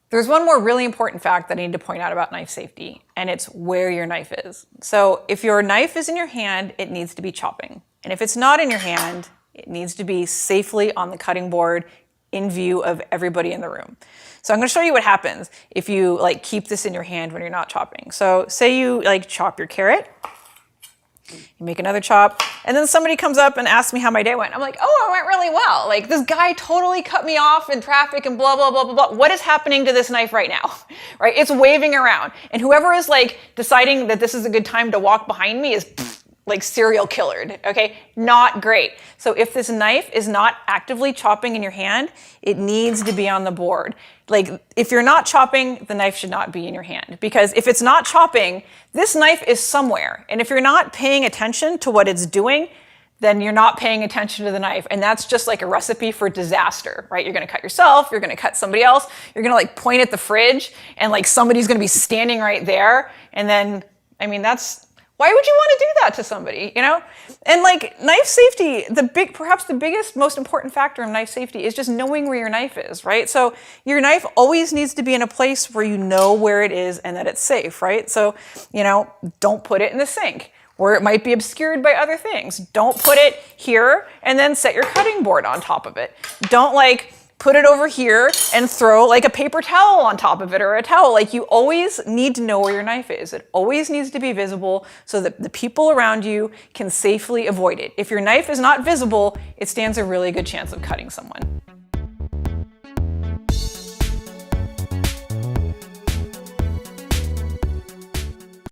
There's one more really important fact that I need to point out about knife safety, and it's where your knife is. So if your knife is in your hand, it needs to be chopping. And if it's not in your hand, it needs to be safely on the cutting board in view of everybody in the room. So I'm going to show you what happens if you keep this in your hand when you're not chopping. So say you chop your carrot. You make another chop, and then somebody comes up and asks me how my day went. I'm like, oh, it went really well. This guy totally cut me off in traffic and blah, blah, blah, blah, blah. What is happening to this knife right now? Right? It's waving around. And whoever is deciding that this is a good time to walk behind me is serial killered, okay? Not great. So if this knife is not actively chopping in your hand, it needs to be on the board. If you're not chopping, the knife should not be in your hand, because if it's not chopping, this knife is somewhere. And if you're not paying attention to what it's doing, then you're not paying attention to the knife. And that's just a recipe for disaster, right? You're gonna cut yourself, you're gonna cut somebody else, you're gonna point at the fridge, and somebody's gonna be standing right there. And then, why would you want to do that to somebody, you know? And knife safety, perhaps the biggest, most important factor in knife safety is just knowing where your knife is, right? So your knife always needs to be in a place where you know where it is and that it's safe, right? So, don't put it in the sink, or it might be obscured by other things. Don't put it here and then set your cutting board on top of it. Don't put it over here and throw a paper towel on top of it, or a towel. You always need to know where your knife is. It always needs to be visible so that the people around you can safely avoid it. If your knife is not visible, it stands a really good chance of cutting someone.